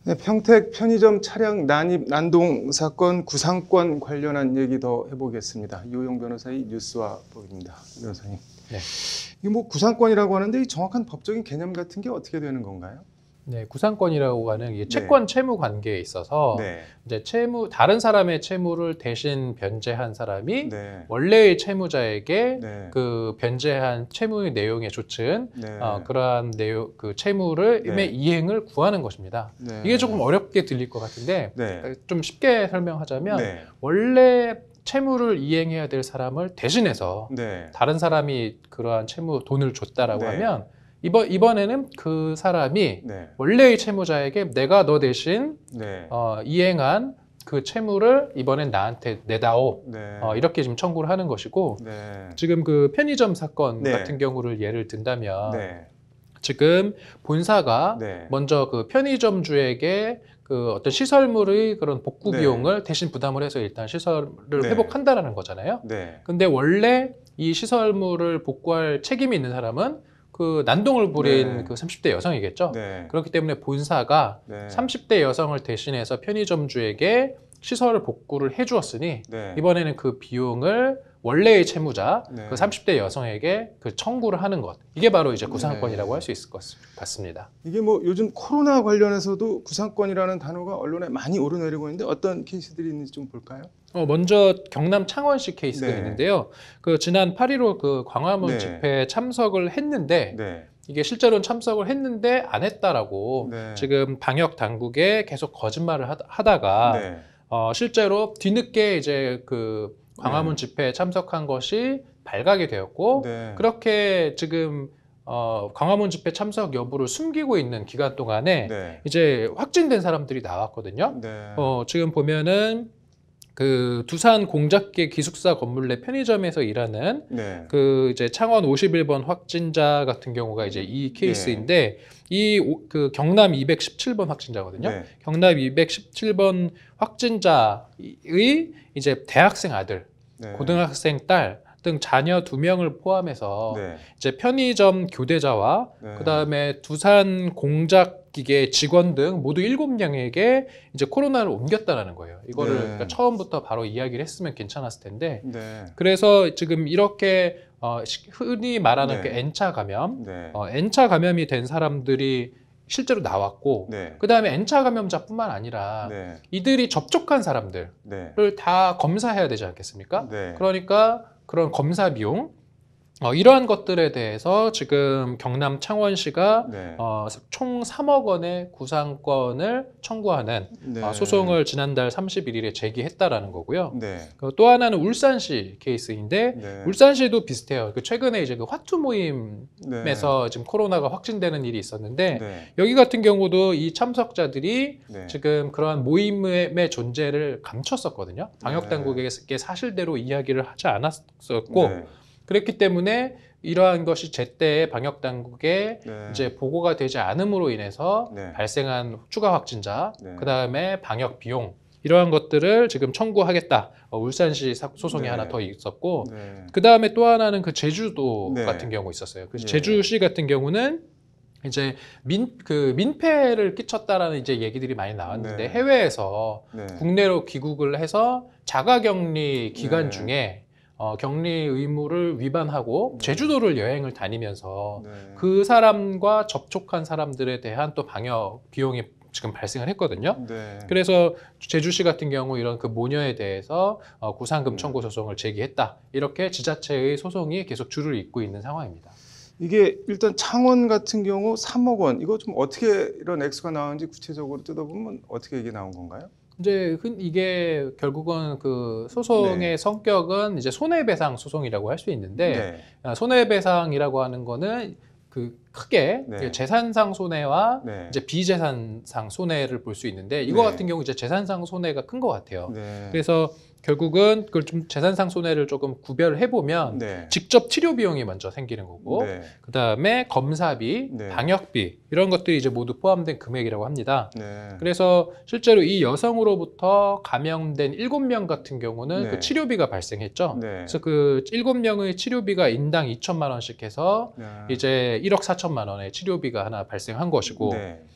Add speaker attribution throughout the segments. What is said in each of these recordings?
Speaker 1: 네, 평택 편의점 차량 난입 난동 사건 구상권 관련한 얘기 더 해보겠습니다. 이호영 변호사의 뉴스와 법입니다. 변호사님.
Speaker 2: 네.
Speaker 1: 이게 뭐 구상권이라고 하는데 이 정확한 법적인 개념 같은 게 어떻게 되는 건가요?
Speaker 2: 네, 구상권이라고 하는 이 채권 채무 관계에 있어서 이제 다른 사람의 채무를 대신 변제한 사람이 원래의 채무자에게 그 변제한 채무의 내용에 좇은 그러한 내용 그 채무를 이행을 구하는 것입니다. 이게 조금 어렵게 들릴 것 같은데 좀 쉽게 설명하자면 원래 채무를 이행해야 될 사람을 대신해서 다른 사람이 그러한 채무 돈을 줬다라고 하면 이번에는 그 사람이 원래의 채무자에게 내가 너 대신 이행한 그 채무를 이번엔 나한테 내다오 이렇게 지금 청구를 하는 것이고 지금 그 편의점 사건 같은 경우를 예를 든다면 지금 본사가 먼저 그 편의점주에게 그 어떤 시설물의 그런 복구 비용을 대신 부담을 해서 일단 시설을 회복한다라는 거잖아요. 근데 원래 이 시설물을 복구할 책임이 있는 사람은 그 난동을 부린 그 30대 여성이겠죠. 그렇기 때문에 본사가 30대 여성을 대신해서 편의점주에게 시설 복구를 해주었으니 이번에는 그 비용을 원래의 채무자 그 30대 여성에게 그 청구를 하는 것, 이게 바로 이제 구상권이라고 할 수 있을 것 같습니다.
Speaker 1: 이게 뭐 요즘 코로나 관련해서도 구상권이라는 단어가 언론에 많이 오르내리고 있는데 어떤 케이스들이 있는지 좀 볼까요?
Speaker 2: 먼저 경남 창원시 케이스가 있는데요. 그 지난 8.15 그 광화문 집회에 참석을 했는데 이게 실제로는 참석을 했는데 안 했다라고 지금 방역 당국에 계속 거짓말을 하다가 실제로 뒤늦게 이제 그 광화문 집회에 참석한 것이 발각이 되었고 그렇게 지금 광화문 집회 참석 여부를 숨기고 있는 기간 동안에 이제 확진된 사람들이 나왔거든요. 지금 보면은 그 두산 공작계 기숙사 건물 내 편의점에서 일하는 그 이제 창원 51번 확진자 같은 경우가 이제 이 케이스인데 그 경남 217번 확진자거든요. 경남 217번 확진자의 이제 대학생 아들, 고등학생 딸 등 자녀 2명을 포함해서 이제 편의점 교대자와 그다음에 두산 공작기계 직원 등 모두 7명에게 이제 코로나를 옮겼다라는 거예요. 이거를 그러니까 처음부터 바로 이야기를 했으면 괜찮았을 텐데 그래서 지금 이렇게 흔히 말하는 그 N차 감염, N차 감염이 된 사람들이 실제로 나왔고 그 다음에 N차 감염자뿐만 아니라 이들이 접촉한 사람들을 다 검사해야 되지 않겠습니까? 그러니까 그런 검사 비용 이러한 것들에 대해서 지금 경남 창원시가 총 3억 원의 구상권을 청구하는 소송을 지난달 31일에 제기했다라는 거고요. 또 하나는 울산시 케이스인데 울산시도 비슷해요. 최근에 이제 그 화투 모임에서 지금 코로나가 확진되는 일이 있었는데 여기 같은 경우도 이 참석자들이 지금 그러한 모임의 존재를 감췄었거든요. 방역 당국에게 사실대로 이야기를 하지 않았었고 그렇기 때문에 이러한 것이 제때 방역 당국에 이제 보고가 되지 않음으로 인해서 발생한 추가 확진자, 그 다음에 방역 비용 이러한 것들을 지금 청구하겠다. 울산시 소송이 하나 더 있었고, 그 다음에 또 하나는 그 제주도 같은 경우 있었어요. 그래서 제주시 같은 경우는 이제 민폐를 끼쳤다라는 이제 얘기들이 많이 나왔는데 해외에서 국내로 귀국을 해서 자가격리 기간 중에 격리 의무를 위반하고 제주도를 여행을 다니면서 그 사람과 접촉한 사람들에 대한 또 방역 비용이 지금 발생을 했거든요. 그래서 제주시 같은 경우 이런 그 모녀에 대해서 구상금 청구 소송을 제기했다. 이렇게 지자체의 소송이 계속 줄을 잇고 있는 상황입니다.
Speaker 1: 이게 일단 창원 같은 경우 3억 원 이거 좀 어떻게 이런 액수가 나오는지 구체적으로 뜯어보면 어떻게 이게 나온 건가요?
Speaker 2: 이제 이게 결국은 그 소송의 성격은 이제 손해배상 소송이라고 할 수 있는데 손해배상이라고 하는 거는 그 크게 재산상 손해와 이제 비재산상 손해를 볼 수 있는데 이거 같은 경우 이제 재산상 손해가 큰 것 같아요. 그래서 결국은 그걸 좀 재산상 손해를 조금 구별을 해보면 직접 치료 비용이 먼저 생기는 거고 그 다음에 검사비, 방역비 이런 것들이 이제 모두 포함된 금액이라고 합니다. 그래서 실제로 이 여성으로부터 감염된 7명 같은 경우는 그 치료비가 발생했죠. 그래서 그 7명의 치료비가 인당 2천만 원씩 해서 이제 1억 4천만 원의 치료비가 하나 발생한 것이고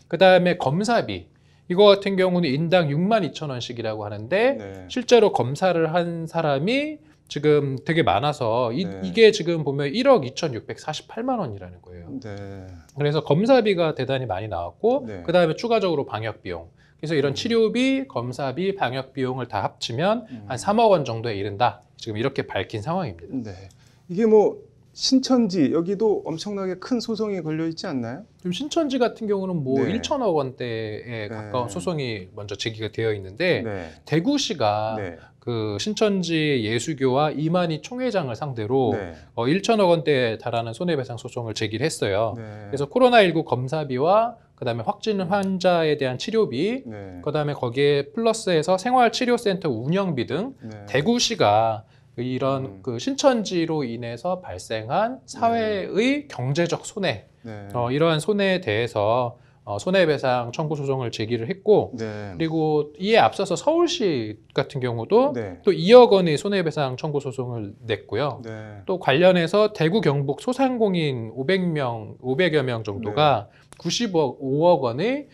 Speaker 2: 그 다음에 검사비 이거 같은 경우는 인당 62,000원씩이라고 하는데
Speaker 1: 네.
Speaker 2: 실제로 검사를 한 사람이 지금 되게 많아서
Speaker 1: 네.
Speaker 2: 이게 지금 보면 1억 2,648만 원이라는 거예요.
Speaker 1: 네.
Speaker 2: 그래서 검사비가 대단히 많이 나왔고
Speaker 1: 네.
Speaker 2: 그다음에 추가적으로 방역 비용. 그래서 이런 치료비, 검사비, 방역 비용을 다 합치면 한 3억 원 정도에 이른다. 지금 이렇게 밝힌 상황입니다.
Speaker 1: 네. 이게 뭐 신천지 여기도 엄청나게 큰 소송이 걸려 있지 않나요?
Speaker 2: 지금 신천지 같은 경우는 뭐
Speaker 1: 네.
Speaker 2: 1천억 원대에 가까운 소송이 먼저 제기가 되어 있는데
Speaker 1: 네.
Speaker 2: 대구시가
Speaker 1: 네.
Speaker 2: 그 신천지 예수교와 이만희 총회장을 상대로
Speaker 1: 네.
Speaker 2: 1천억 원대에 달하는 손해배상 소송을 제기를 했어요.
Speaker 1: 네.
Speaker 2: 그래서 코로나19 검사비와 그다음에 확진 환자에 대한 치료비,
Speaker 1: 네.
Speaker 2: 그다음에 거기에 플러스해서 생활치료센터 운영비 등
Speaker 1: 네.
Speaker 2: 대구시가 이런 그 신천지로 인해서 발생한 사회의 경제적 손해,
Speaker 1: 네.
Speaker 2: 이러한 손해에 대해서 손해배상 청구 소송을 제기를 했고,
Speaker 1: 네.
Speaker 2: 그리고 이에 앞서서 서울시 같은 경우도
Speaker 1: 네.
Speaker 2: 또 2억 원의 손해배상 청구 소송을 냈고요.
Speaker 1: 네.
Speaker 2: 또 관련해서 대구 경북 소상공인 500여 명 정도가 95억 원의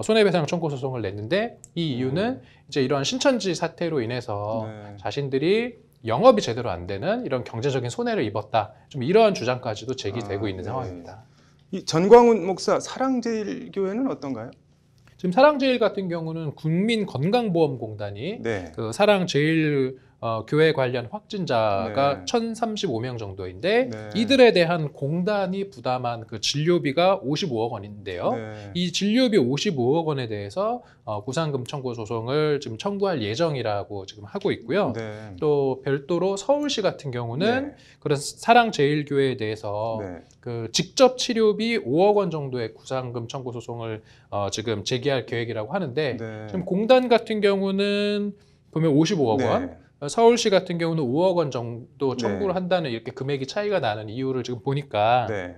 Speaker 2: 손해배상 청구 소송을 냈는데 이 이유는 이제 이러한 신천지 사태로 인해서
Speaker 1: 네.
Speaker 2: 자신들이 영업이 제대로 안 되는 이런 경제적인 손해를 입었다. 좀 이러한 주장까지도 제기되고 있는
Speaker 1: 네.
Speaker 2: 상황입니다.
Speaker 1: 이 전광훈 목사 사랑제일교회는 어떤가요?
Speaker 2: 지금 사랑제일 같은 경우는 국민건강보험공단이
Speaker 1: 네.
Speaker 2: 그 사랑제일 교회 관련 확진자가
Speaker 1: 네.
Speaker 2: 1,035명 정도인데
Speaker 1: 네.
Speaker 2: 이들에 대한 공단이 부담한 그 진료비가 55억 원인데요.
Speaker 1: 네.
Speaker 2: 이 진료비 55억 원에 대해서 구상금 청구 소송을 지금 청구할 예정이라고 지금 하고 있고요.
Speaker 1: 네.
Speaker 2: 또 별도로 서울시 같은 경우는
Speaker 1: 네.
Speaker 2: 그런 사랑제일교회에 대해서
Speaker 1: 네.
Speaker 2: 그 직접 치료비 5억 원 정도의 구상금 청구 소송을 지금 제기할 계획이라고 하는데
Speaker 1: 네.
Speaker 2: 지금 공단 같은 경우는 보면 55억
Speaker 1: 네.
Speaker 2: 원, 서울시 같은 경우는 5억 원 정도 청구를
Speaker 1: 네.
Speaker 2: 한다는 이렇게 금액이 차이가 나는 이유를 지금 보니까
Speaker 1: 네.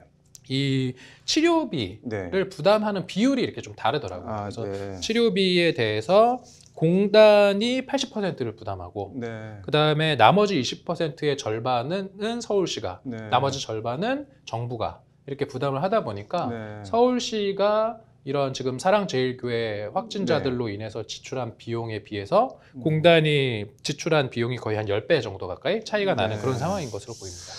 Speaker 2: 이 치료비를
Speaker 1: 네.
Speaker 2: 부담하는 비율이 이렇게 좀 다르더라고요.
Speaker 1: 아,
Speaker 2: 그래서
Speaker 1: 네.
Speaker 2: 치료비에 대해서 공단이 80%를 부담하고
Speaker 1: 네.
Speaker 2: 그다음에 나머지 20%의 절반은 서울시가
Speaker 1: 네.
Speaker 2: 나머지 절반은 정부가 이렇게 부담을 하다 보니까
Speaker 1: 네.
Speaker 2: 서울시가 이런 지금 사랑제일교회 확진자들로 인해서 지출한 비용에 비해서 공단이 지출한 비용이 거의 한 10배 정도 가까이 차이가 나는
Speaker 1: 네.
Speaker 2: 그런 상황인 것으로 보입니다.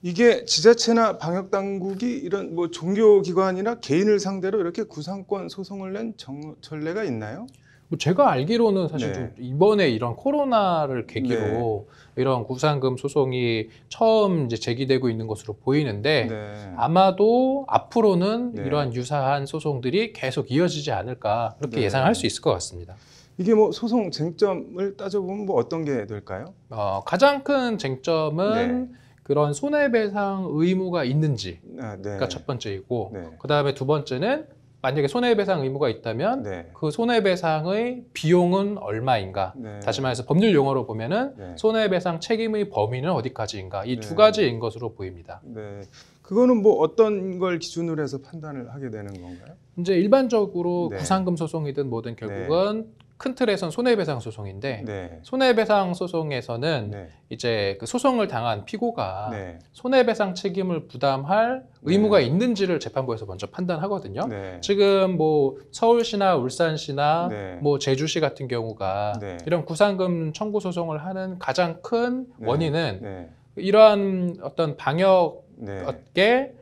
Speaker 1: 이게 지자체나 방역 당국이 이런 뭐 종교 기관이나 개인을 상대로 이렇게 구상권 소송을 낸 전례가 있나요?
Speaker 2: 뭐 제가 알기로는 사실
Speaker 1: 네.
Speaker 2: 좀 이번에 이런 코로나를 계기로 이런 구상금 소송이 처음 이제 제기되고 있는 것으로 보이는데
Speaker 1: 네.
Speaker 2: 아마도 앞으로는
Speaker 1: 네.
Speaker 2: 이러한 유사한 소송들이 계속 이어지지 않을까 그렇게
Speaker 1: 네.
Speaker 2: 예상할 수 있을 것 같습니다.
Speaker 1: 이게 뭐 소송 쟁점을 따져보면 뭐 어떤 게 될까요?
Speaker 2: 가장 큰 쟁점은 그런 손해배상 의무가 있는지가
Speaker 1: 아, 네.
Speaker 2: 첫 번째이고
Speaker 1: 네.
Speaker 2: 그 다음에 두 번째는 만약에 손해배상 의무가 있다면
Speaker 1: 네.
Speaker 2: 그 손해배상의 비용은 얼마인가?
Speaker 1: 네.
Speaker 2: 다시 말해서 법률 용어로 보면은
Speaker 1: 네.
Speaker 2: 손해배상 책임의 범위는 어디까지인가? 이 두
Speaker 1: 네.
Speaker 2: 가지인 것으로 보입니다.
Speaker 1: 네. 그거는 뭐 어떤 걸 기준으로 해서 판단을 하게 되는 건가요?
Speaker 2: 이제 일반적으로
Speaker 1: 네.
Speaker 2: 구상금 소송이든 뭐든 결국은 큰 틀에선 손해배상 소송인데
Speaker 1: 네.
Speaker 2: 손해배상 소송에서는
Speaker 1: 네.
Speaker 2: 이제 그 소송을 당한 피고가
Speaker 1: 네.
Speaker 2: 손해배상 책임을 부담할 의무가 있는지를 재판부에서 먼저 판단하거든요.
Speaker 1: 네.
Speaker 2: 지금 뭐 서울시나 울산시나
Speaker 1: 네.
Speaker 2: 뭐 제주시 같은 경우가
Speaker 1: 네.
Speaker 2: 이런 구상금 청구 소송을 하는 가장 큰
Speaker 1: 네.
Speaker 2: 원인은
Speaker 1: 네.
Speaker 2: 이러한 어떤 방역에
Speaker 1: 네.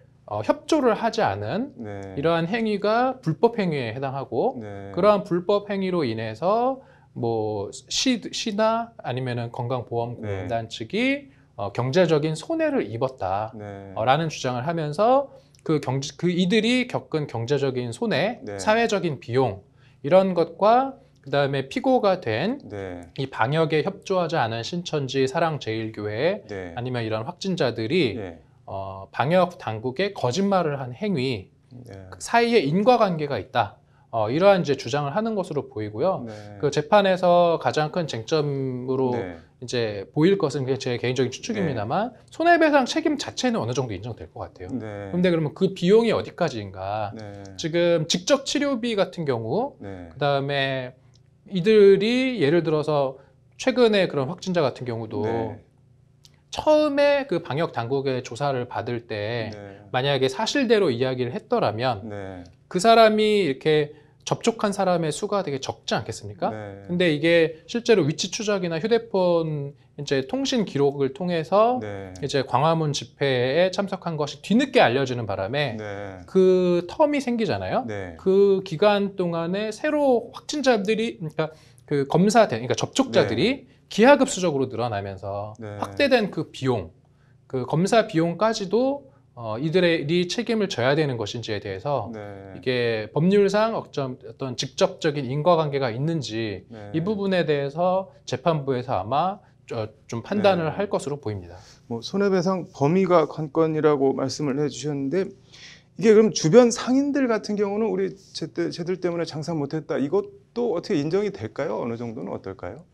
Speaker 2: 협조를 하지 않은
Speaker 1: 네.
Speaker 2: 이러한 행위가 불법 행위에 해당하고
Speaker 1: 네.
Speaker 2: 그러한 불법 행위로 인해서 뭐 시나 아니면은 건강보험공단 측이 경제적인 손해를 입었다라는
Speaker 1: 네.
Speaker 2: 주장을 하면서 그 이들이 겪은 경제적인 손해,
Speaker 1: 네.
Speaker 2: 사회적인 비용 이런 것과 그다음에 피고가 된 이
Speaker 1: 네.
Speaker 2: 방역에 협조하지 않은 신천지 사랑제일교회
Speaker 1: 네.
Speaker 2: 아니면 이런 확진자들이
Speaker 1: 네.
Speaker 2: 방역 당국에 거짓말을 한 행위
Speaker 1: 네.
Speaker 2: 사이에 인과관계가 있다. 이러한 이제 주장을 하는 것으로 보이고요.
Speaker 1: 네.
Speaker 2: 그 재판에서 가장 큰 쟁점으로
Speaker 1: 네.
Speaker 2: 이제 보일 것은 그게 제 개인적인 추측입니다만 손해배상 책임 자체는 어느 정도 인정될 것 같아요.
Speaker 1: 네.
Speaker 2: 그런데 그러면 그 비용이 어디까지인가?
Speaker 1: 네.
Speaker 2: 지금 직접 치료비 같은 경우,
Speaker 1: 네.
Speaker 2: 그다음에 이들이 예를 들어서 최근에 그런 확진자 같은 경우도
Speaker 1: 네.
Speaker 2: 처음에 그 방역 당국의 조사를 받을 때
Speaker 1: 네.
Speaker 2: 만약에 사실대로 이야기를 했더라면
Speaker 1: 네.
Speaker 2: 그 사람이 이렇게 접촉한 사람의 수가 되게 적지 않겠습니까?
Speaker 1: 네.
Speaker 2: 근데 이게 실제로 위치 추적이나 휴대폰 이제 통신 기록을 통해서
Speaker 1: 네.
Speaker 2: 이제 광화문 집회에 참석한 것이 뒤늦게 알려지는 바람에
Speaker 1: 네.
Speaker 2: 그 텀이 생기잖아요.
Speaker 1: 네.
Speaker 2: 그 기간 동안에 새로 확진자들이 그러니까 그 그러니까 접촉자들이 기하급수적으로 늘어나면서
Speaker 1: 네.
Speaker 2: 확대된 그 비용, 그 검사 비용까지도 이들이 책임을 져야 되는 것인지에 대해서
Speaker 1: 네.
Speaker 2: 이게 법률상 어떤 직접적인 인과관계가 있는지
Speaker 1: 네.
Speaker 2: 이 부분에 대해서 재판부에서 아마 좀 판단을
Speaker 1: 네.
Speaker 2: 할 것으로 보입니다.
Speaker 1: 뭐 손해배상 범위가 관건이라고 말씀을 해주셨는데 이게 그럼 주변 상인들 같은 경우는 우리 쟤들 때문에 장사 못했다 이것도 어떻게 인정이 될까요? 어느 정도는 어떨까요?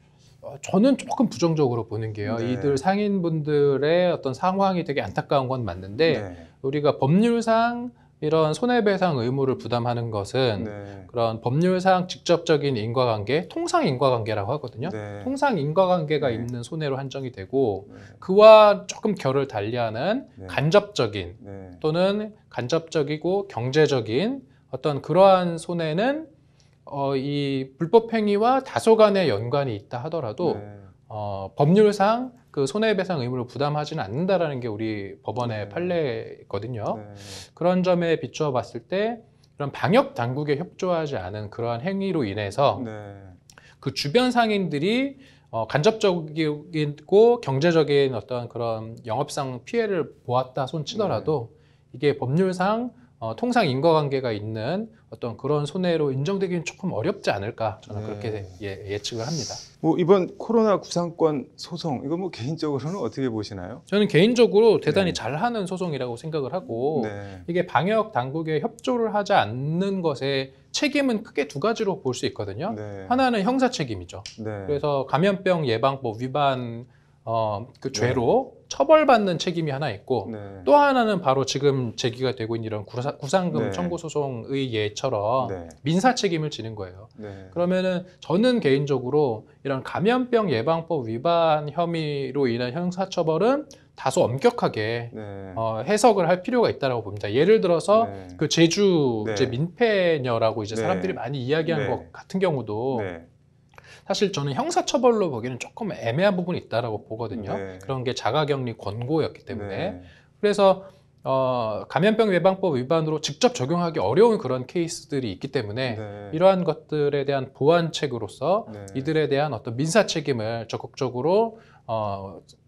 Speaker 2: 저는 조금 부정적으로 보는 게요.
Speaker 1: 네.
Speaker 2: 이들 상인분들의 어떤 상황이 되게 안타까운 건 맞는데
Speaker 1: 네.
Speaker 2: 우리가 법률상 이런 손해배상 의무를 부담하는 것은
Speaker 1: 네.
Speaker 2: 그런 법률상 직접적인 인과관계, 통상 인과관계라고 하거든요.
Speaker 1: 네.
Speaker 2: 통상 인과관계가
Speaker 1: 네.
Speaker 2: 있는 손해로 한정이 되고
Speaker 1: 네.
Speaker 2: 그와 조금 결을 달리하는
Speaker 1: 네.
Speaker 2: 간접적인
Speaker 1: 네.
Speaker 2: 또는 간접적이고 경제적인 어떤 그러한 손해는 이 불법 행위와 다소간의 연관이 있다 하더라도
Speaker 1: 네.
Speaker 2: 법률상 그 손해배상 의무를 부담하지는 않는다라는 게 우리 법원의
Speaker 1: 네.
Speaker 2: 판례거든요.
Speaker 1: 네.
Speaker 2: 그런 점에 비추어 봤을 때 이런 방역 당국에 협조하지 않은 그러한 행위로 인해서
Speaker 1: 네.
Speaker 2: 그 주변 상인들이 간접적이고 경제적인 어떤 그런 영업상 피해를 보았다 손치더라도 이게 법률상 통상 인과관계가 있는 어떤 그런 손해로 인정되기는 조금 어렵지 않을까 저는
Speaker 1: 네.
Speaker 2: 그렇게 예측을 합니다.
Speaker 1: 뭐 이번 코로나 구상권 소송 이거 뭐 개인적으로는 어떻게 보시나요?
Speaker 2: 저는 개인적으로 대단히
Speaker 1: 네.
Speaker 2: 잘하는 소송이라고 생각을 하고
Speaker 1: 네.
Speaker 2: 이게 방역 당국에 협조를 하지 않는 것에 책임은 크게 두 가지로 볼 수 있거든요.
Speaker 1: 네.
Speaker 2: 하나는 형사 책임이죠.
Speaker 1: 네.
Speaker 2: 그래서 감염병 예방법 위반 그 죄로 처벌받는 책임이 하나 있고
Speaker 1: 네.
Speaker 2: 또 하나는 바로 지금 제기가 되고 있는 이런 구상금
Speaker 1: 네.
Speaker 2: 청구 소송의 예처럼
Speaker 1: 네.
Speaker 2: 민사 책임을 지는 거예요.
Speaker 1: 네.
Speaker 2: 그러면은 저는 개인적으로 이런 감염병 예방법 위반 혐의로 인한 형사처벌은 다소 엄격하게
Speaker 1: 네.
Speaker 2: 해석을 할 필요가 있다고 봅니다. 예를 들어서
Speaker 1: 네.
Speaker 2: 그 제주
Speaker 1: 네.
Speaker 2: 이제 민폐녀라고 이제
Speaker 1: 네.
Speaker 2: 사람들이 많이 이야기하는
Speaker 1: 네.
Speaker 2: 것 같은 경우도
Speaker 1: 네.
Speaker 2: 사실 저는 형사처벌로 보기에는 조금 애매한 부분이 있다라고 보거든요.
Speaker 1: 네.
Speaker 2: 그런 게 자가격리 권고였기 때문에.
Speaker 1: 네.
Speaker 2: 그래서 감염병 예방법 위반으로 직접 적용하기 어려운 그런 케이스들이 있기 때문에
Speaker 1: 네.
Speaker 2: 이러한 것들에 대한 보완책으로서
Speaker 1: 네.
Speaker 2: 이들에 대한 어떤 민사 책임을 적극적으로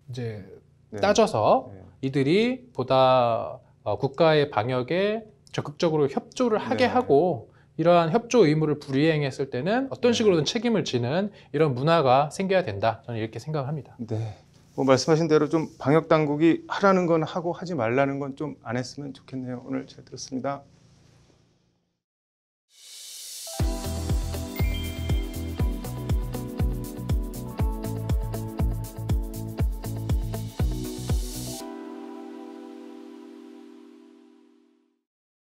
Speaker 2: 이제
Speaker 1: 네.
Speaker 2: 따져서
Speaker 1: 네.
Speaker 2: 이들이 보다 국가의 방역에 적극적으로 협조를 하게
Speaker 1: 네.
Speaker 2: 하고 이러한 협조 의무를 불이행했을 때는 어떤
Speaker 1: 네.
Speaker 2: 식으로든 책임을 지는 이런 문화가 생겨야 된다. 저는 이렇게 생각을 합니다.
Speaker 1: 네. 뭐 말씀하신 대로 좀 방역 당국이 하라는 건 하고 하지 말라는 건 좀 안 했으면 좋겠네요. 오늘 잘 들었습니다.